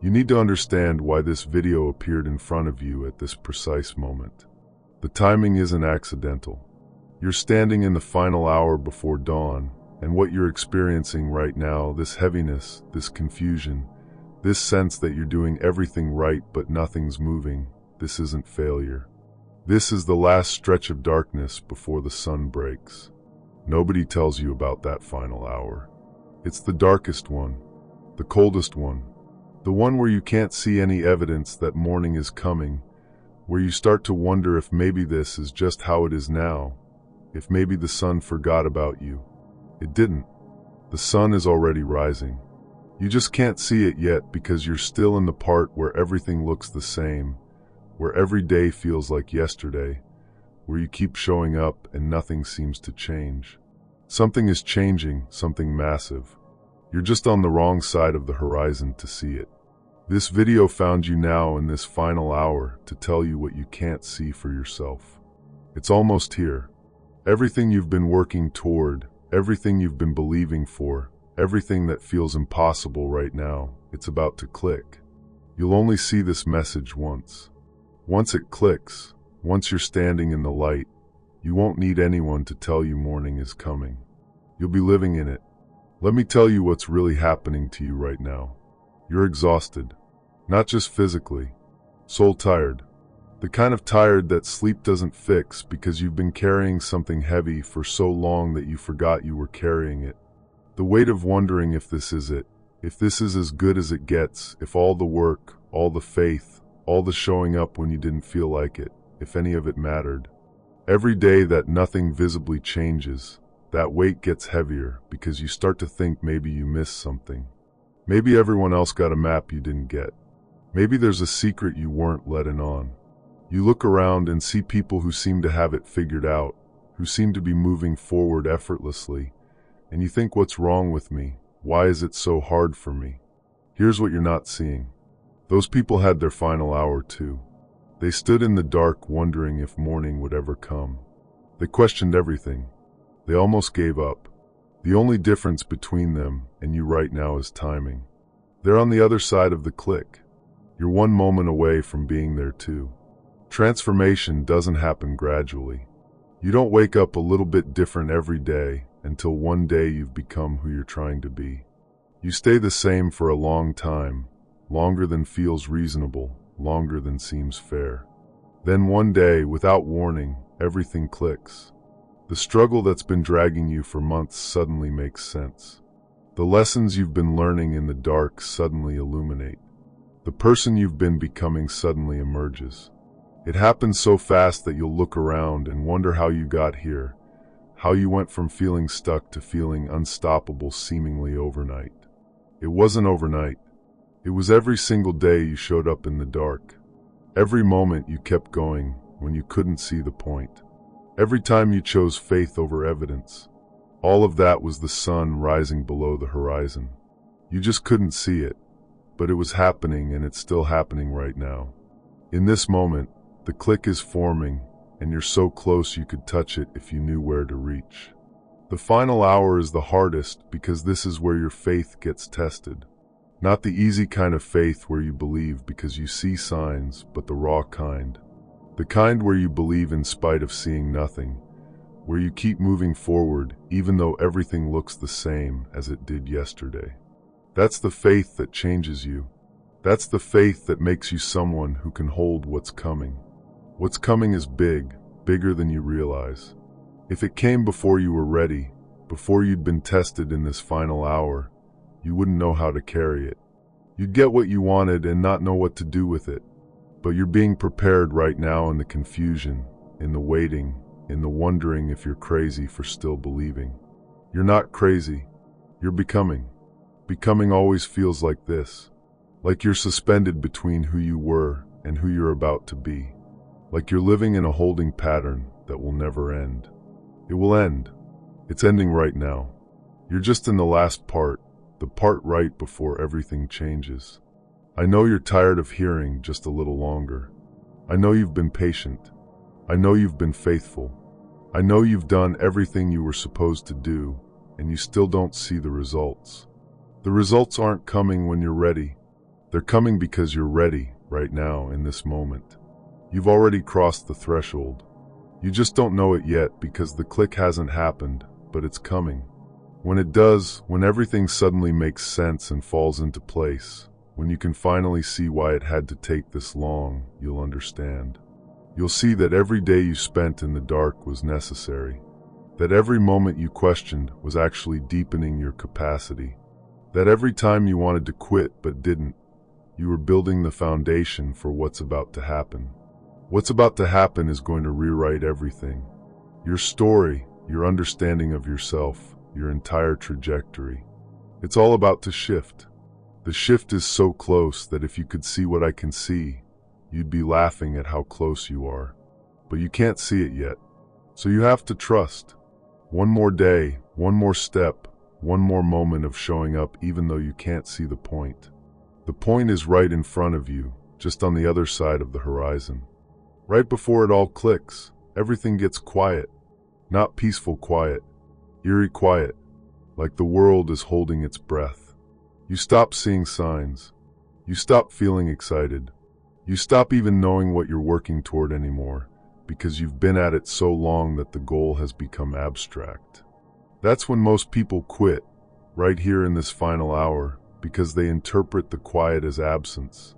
You need to understand why this video appeared in front of you at this precise moment. The timing isn't accidental. You're standing in the final hour before dawn, and what you're experiencing right now, this heaviness, this confusion, this sense that you're doing everything right but nothing's moving, this isn't failure. This is the last stretch of darkness before the sun breaks. Nobody tells you about that final hour. It's the darkest one, the coldest one, the one where you can't see any evidence that morning is coming, where you start to wonder if maybe this is just how it is now, if maybe the sun forgot about you. It didn't. The sun is already rising. You just can't see it yet because you're still in the part where everything looks the same, where every day feels like yesterday, where you keep showing up and nothing seems to change. Something is changing, something massive. You're just on the wrong side of the horizon to see it. This video found you now in this final hour to tell you what you can't see for yourself. It's almost here. Everything you've been working toward, everything you've been believing for, everything that feels impossible right now, it's about to click. You'll only see this message once. Once it clicks, once you're standing in the light, you won't need anyone to tell you morning is coming. You'll be living in it. Let me tell you what's really happening to you right now. You're exhausted. Not just physically. Soul tired. The kind of tired that sleep doesn't fix because you've been carrying something heavy for so long that you forgot you were carrying it. The weight of wondering if this is it, if this is as good as it gets, if all the work, all the faith, all the showing up when you didn't feel like it, if any of it mattered. Every day that nothing visibly changes, that weight gets heavier because you start to think maybe you missed something. Maybe everyone else got a map you didn't get. Maybe there's a secret you weren't letting on. You look around and see people who seem to have it figured out, who seem to be moving forward effortlessly, and you think, what's wrong with me? Why is it so hard for me? Here's what you're not seeing. Those people had their final hour too. They stood in the dark wondering if morning would ever come. They questioned everything. They almost gave up. The only difference between them and you right now is timing. They're on the other side of the click. You're one moment away from being there too. Transformation doesn't happen gradually. You don't wake up a little bit different every day until one day you've become who you're trying to be. You stay the same for a long time, longer than feels reasonable, longer than seems fair. Then one day, without warning, everything clicks. The struggle that's been dragging you for months suddenly makes sense. The lessons you've been learning in the dark suddenly illuminate. The person you've been becoming suddenly emerges. It happens so fast that you'll look around and wonder how you got here, how you went from feeling stuck to feeling unstoppable seemingly overnight. It wasn't overnight. It was every single day you showed up in the dark. Every moment you kept going when you couldn't see the point. Every time you chose faith over evidence. All of that was the sun rising below the horizon. You just couldn't see it, but it was happening, and it's still happening right now. In this moment, the click is forming, and you're so close you could touch it if you knew where to reach. The final hour is the hardest because this is where your faith gets tested. Not the easy kind of faith where you believe because you see signs, but the raw kind. The kind where you believe in spite of seeing nothing, where you keep moving forward even though everything looks the same as it did yesterday. That's the faith that changes you. That's the faith that makes you someone who can hold what's coming. What's coming is big, bigger than you realize. If it came before you were ready, before you'd been tested in this final hour, you wouldn't know how to carry it. You'd get what you wanted and not know what to do with it. But you're being prepared right now in the confusion, in the waiting, in the wondering if you're crazy for still believing. You're not crazy. You're becoming. Becoming always feels like this. Like you're suspended between who you were and who you're about to be. Like you're living in a holding pattern that will never end. It will end. It's ending right now. You're just in the last part, the part right before everything changes. I know you're tired of hearing just a little longer. I know you've been patient. I know you've been faithful. I know you've done everything you were supposed to do, and you still don't see the results. The results aren't coming when you're ready. They're coming because you're ready right now in this moment. You've already crossed the threshold. You just don't know it yet because the click hasn't happened, but it's coming. When it does, when everything suddenly makes sense and falls into place, when you can finally see why it had to take this long, you'll understand. You'll see that every day you spent in the dark was necessary. That every moment you questioned was actually deepening your capacity. That every time you wanted to quit but didn't, you were building the foundation for what's about to happen. What's about to happen is going to rewrite everything. Your story, your understanding of yourself, your entire trajectory. It's all about to shift. The shift is so close that if you could see what I can see, you'd be laughing at how close you are. But you can't see it yet. So you have to trust. One more day, one more step, one more moment of showing up even though you can't see the point. The point is right in front of you, just on the other side of the horizon. Right before it all clicks, everything gets quiet. Not peaceful quiet, eerie quiet, like the world is holding its breath. You stop seeing signs. You stop feeling excited. You stop even knowing what you're working toward anymore, because you've been at it so long that the goal has become abstract. That's when most people quit, right here in this final hour, because they interpret the quiet as absence.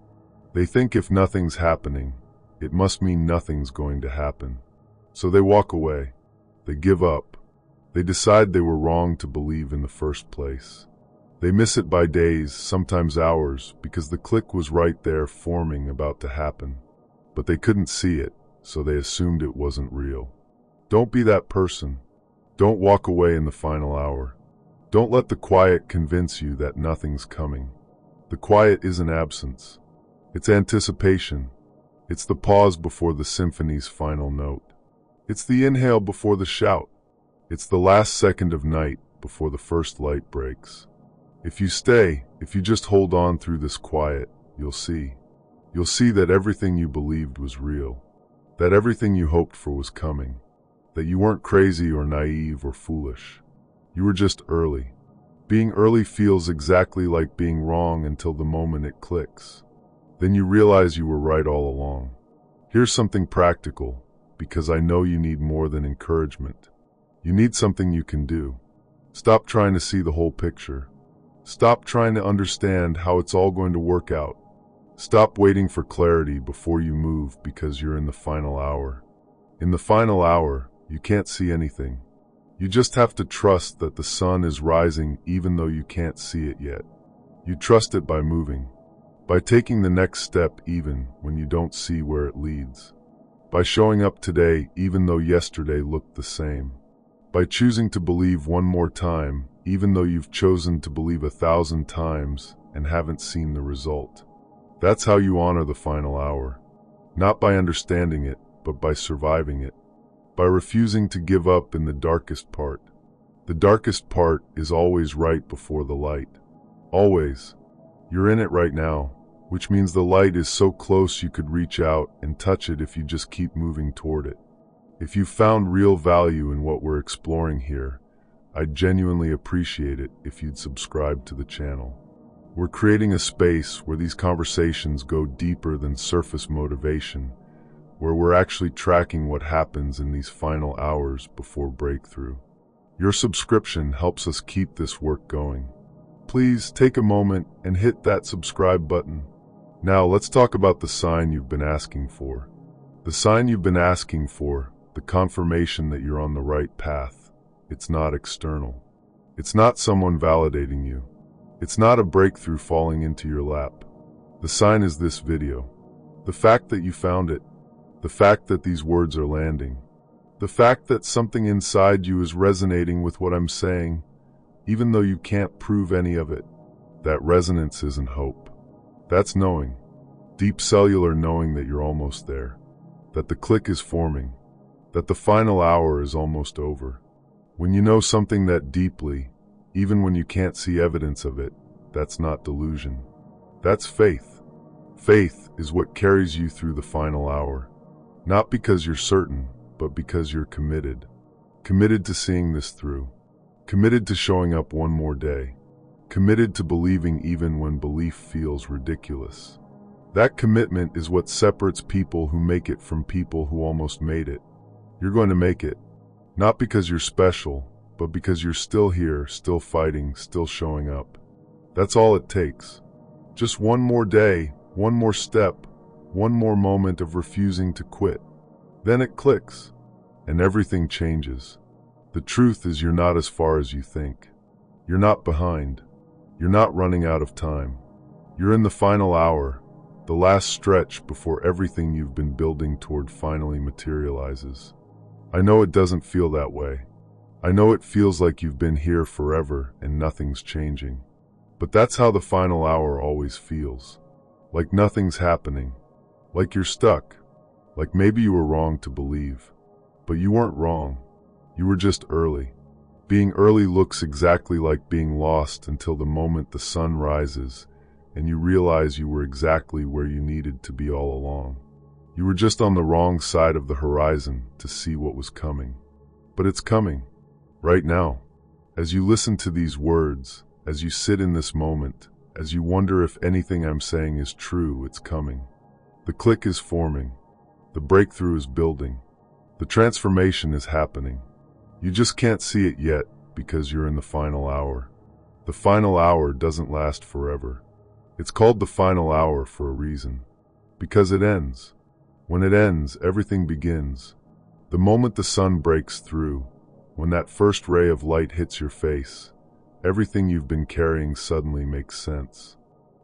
They think if nothing's happening, it must mean nothing's going to happen. So they walk away. They give up. They decide they were wrong to believe in the first place. They miss it by days, sometimes hours, because the click was right there forming, about to happen. But they couldn't see it, so they assumed it wasn't real. Don't be that person. Don't walk away in the final hour. Don't let the quiet convince you that nothing's coming. The quiet isn't absence. It's anticipation. It's the pause before the symphony's final note. It's the inhale before the shout. It's the last second of night before the first light breaks. If you stay, if you just hold on through this quiet, you'll see. You'll see that everything you believed was real. That everything you hoped for was coming. That you weren't crazy or naive or foolish. You were just early. Being early feels exactly like being wrong until the moment it clicks. Then you realize you were right all along. Here's something practical, because I know you need more than encouragement. You need something you can do. Stop trying to see the whole picture. Stop trying to understand how it's all going to work out. Stop waiting for clarity before you move because you're in the final hour. In the final hour, you can't see anything. You just have to trust that the sun is rising even though you can't see it yet. You trust it by moving. By taking the next step even when you don't see where it leads. By showing up today even though yesterday looked the same. By choosing to believe one more time even though you've chosen to believe 1,000 times and haven't seen the result. That's how you honor the final hour. Not by understanding it, but by surviving it. By refusing to give up in the darkest part. The darkest part is always right before the light. Always. You're in it right now, which means the light is so close you could reach out and touch it if you just keep moving toward it. If you found real value in what we're exploring here, I'd genuinely appreciate it if you'd subscribe to the channel. We're creating a space where these conversations go deeper than surface motivation, where we're actually tracking what happens in these final hours before breakthrough. Your subscription helps us keep this work going. Please take a moment and hit that subscribe button. Now let's talk about the sign you've been asking for. The sign you've been asking for, the confirmation that you're on the right path. It's not external. It's not someone validating you. It's not a breakthrough falling into your lap. The sign is this video. The fact that you found it. The fact that these words are landing. The fact that something inside you is resonating with what I'm saying, even though you can't prove any of it. That resonance isn't hope. That's knowing. Deep cellular knowing that you're almost there. That the click is forming. That the final hour is almost over. When you know something that deeply, even when you can't see evidence of it, that's not delusion. That's faith. Faith is what carries you through the final hour. Not because you're certain, but because you're committed. Committed to seeing this through. Committed to showing up one more day. committed to believing even when belief feels ridiculous. That commitment is what separates people who make it from people who almost made it. You're going to make it, not because you're special, but because you're still here, still fighting, still showing up. That's all it takes. Just one more day, one more step, one more moment of refusing to quit. Then it clicks, and everything changes. The truth is you're not as far as you think. You're not behind. You're not running out of time. You're in the final hour, the last stretch before everything you've been building toward finally materializes. I know it doesn't feel that way. I know it feels like you've been here forever and nothing's changing. But that's how the final hour always feels. Like nothing's happening. Like you're stuck. Like maybe you were wrong to believe. But you weren't wrong. You were just early. Being early looks exactly like being lost until the moment the sun rises and you realize you were exactly where you needed to be all along. You were just on the wrong side of the horizon to see what was coming. But it's coming. Right now. As you listen to these words, as you sit in this moment, as you wonder if anything I'm saying is true, it's coming. The click is forming. The breakthrough is building. The transformation is happening. You just can't see it yet because you're in the final hour. The final hour doesn't last forever. It's called the final hour for a reason. Because it ends. When it ends, everything begins. The moment the sun breaks through, when that first ray of light hits your face, everything you've been carrying suddenly makes sense.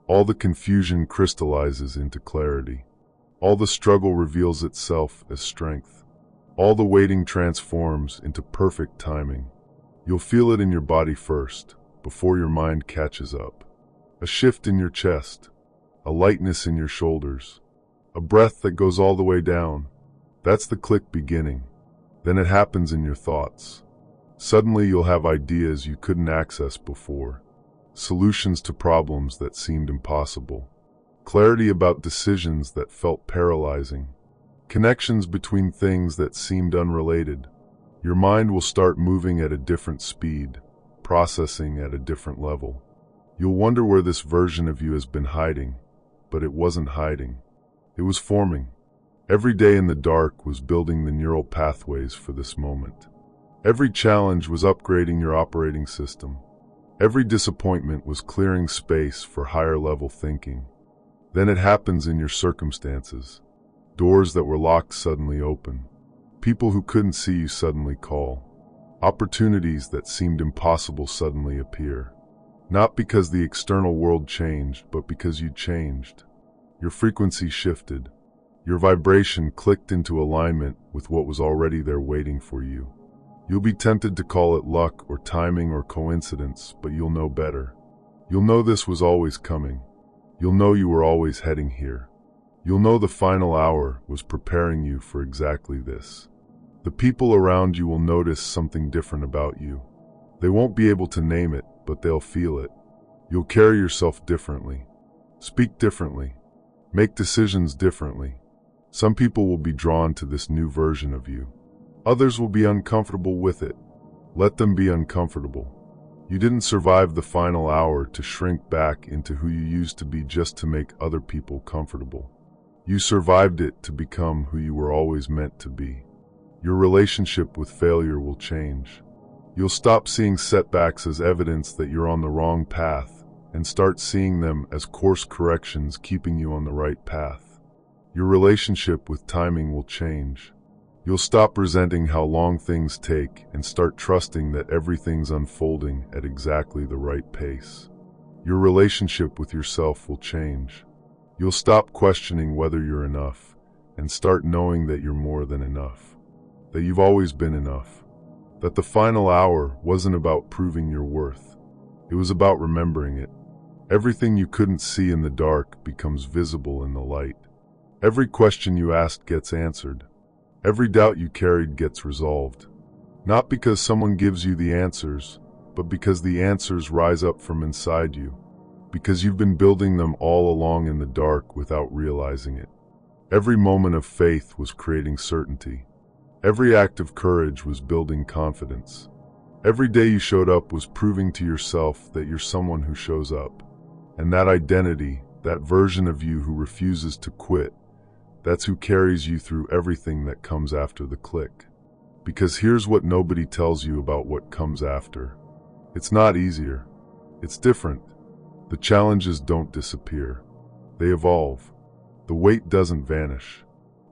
All the confusion crystallizes into clarity. All the struggle reveals itself as strength. All the waiting transforms into perfect timing. You'll feel it in your body first, before your mind catches up. A shift in your chest, a lightness in your shoulders, a breath that goes all the way down. That's the click beginning. Then it happens in your thoughts. Suddenly you'll have ideas you couldn't access before, solutions to problems that seemed impossible, clarity about decisions that felt paralyzing, connections between things that seemed unrelated. Your mind will start moving at a different speed, processing at a different level. You'll wonder where this version of you has been hiding, but it wasn't hiding. It was forming. Every day in the dark was building the neural pathways for this moment. Every challenge was upgrading your operating system. Every disappointment was clearing space for higher level thinking. Then it happens in your circumstances. Doors that were locked suddenly open. People who couldn't see you suddenly call. Opportunities that seemed impossible suddenly appear. Not because the external world changed, but because you changed. Your frequency shifted. Your vibration clicked into alignment with what was already there waiting for you. You'll be tempted to call it luck or timing or coincidence, but you'll know better. You'll know this was always coming. You'll know you were always heading here. You'll know the final hour was preparing you for exactly this. The people around you will notice something different about you. They won't be able to name it, but they'll feel it. You'll carry yourself differently. Speak differently. Make decisions differently. Some people will be drawn to this new version of you. Others will be uncomfortable with it. Let them be uncomfortable. You didn't survive the final hour to shrink back into who you used to be just to make other people comfortable. You survived it to become who you were always meant to be. Your relationship with failure will change. You'll stop seeing setbacks as evidence that you're on the wrong path and start seeing them as course corrections keeping you on the right path. Your relationship with timing will change. You'll stop resenting how long things take and start trusting that everything's unfolding at exactly the right pace. Your relationship with yourself will change. You'll stop questioning whether you're enough and start knowing that you're more than enough, that you've always been enough, that the final hour wasn't about proving your worth. It was about remembering it. Everything you couldn't see in the dark becomes visible in the light. Every question you asked gets answered. Every doubt you carried gets resolved. Not because someone gives you the answers, but because the answers rise up from inside you. Because you've been building them all along in the dark without realizing it. Every moment of faith was creating certainty. Every act of courage was building confidence. Every day you showed up was proving to yourself that you're someone who shows up. And that identity, that version of you who refuses to quit, that's who carries you through everything that comes after the click. Because here's what nobody tells you about what comes after. It's not easier. It's different. The challenges don't disappear. They evolve. The weight doesn't vanish.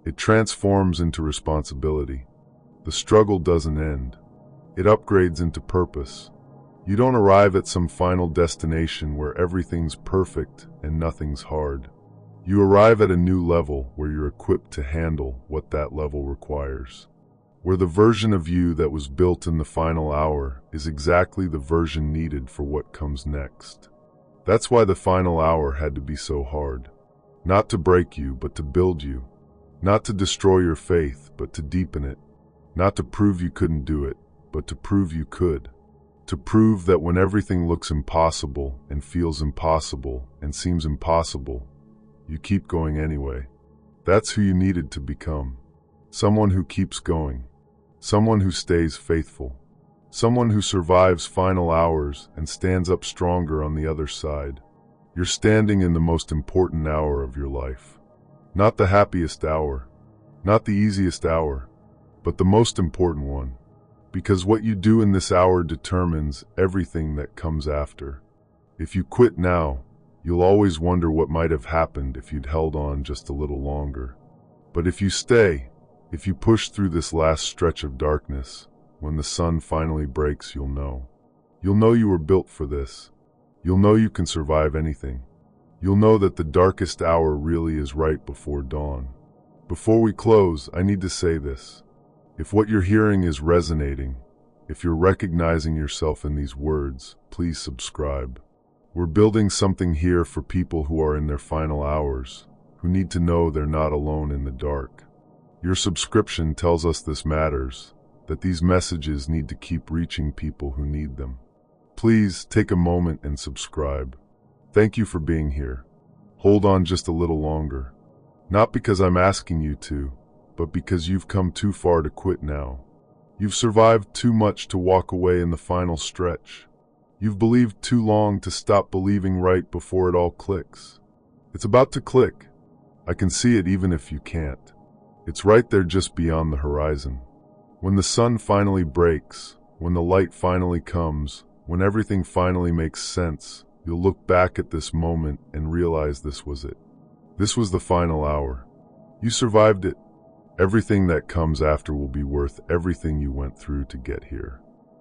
It transforms into responsibility. The struggle doesn't end. It upgrades into purpose. You don't arrive at some final destination where everything's perfect and nothing's hard. You arrive at a new level where you're equipped to handle what that level requires. Where the version of you that was built in the final hour is exactly the version needed for what comes next. That's why the final hour had to be so hard. Not to break you, but to build you. Not to destroy your faith, but to deepen it. Not to prove you couldn't do it, but to prove you could. To prove that when everything looks impossible and feels impossible and seems impossible, you keep going anyway. That's who you needed to become. Someone who keeps going. Someone who stays faithful. Someone who survives final hours and stands up stronger on the other side. You're standing in the most important hour of your life. Not the happiest hour. Not the easiest hour. But the most important one. Because what you do in this hour determines everything that comes after. If you quit now, you'll always wonder what might have happened if you'd held on just a little longer. But if you stay, if you push through this last stretch of darkness, when the sun finally breaks, you'll know. You'll know you were built for this. You'll know you can survive anything. You'll know that the darkest hour really is right before dawn. Before we close, I need to say this. If what you're hearing is resonating, if you're recognizing yourself in these words, please subscribe. We're building something here for people who are in their final hours, who need to know they're not alone in the dark. Your subscription tells us this matters, that these messages need to keep reaching people who need them. Please take a moment and subscribe. Thank you for being here. Hold on just a little longer. Not because I'm asking you to, but because you've come too far to quit now. You've survived too much to walk away in the final stretch. You've believed too long to stop believing right before it all clicks. It's about to click. I can see it even if you can't. It's right there just beyond the horizon. When the sun finally breaks, when the light finally comes, when everything finally makes sense, you'll look back at this moment and realize this was it. This was the final hour. You survived it. Everything that comes after will be worth everything you went through to get here.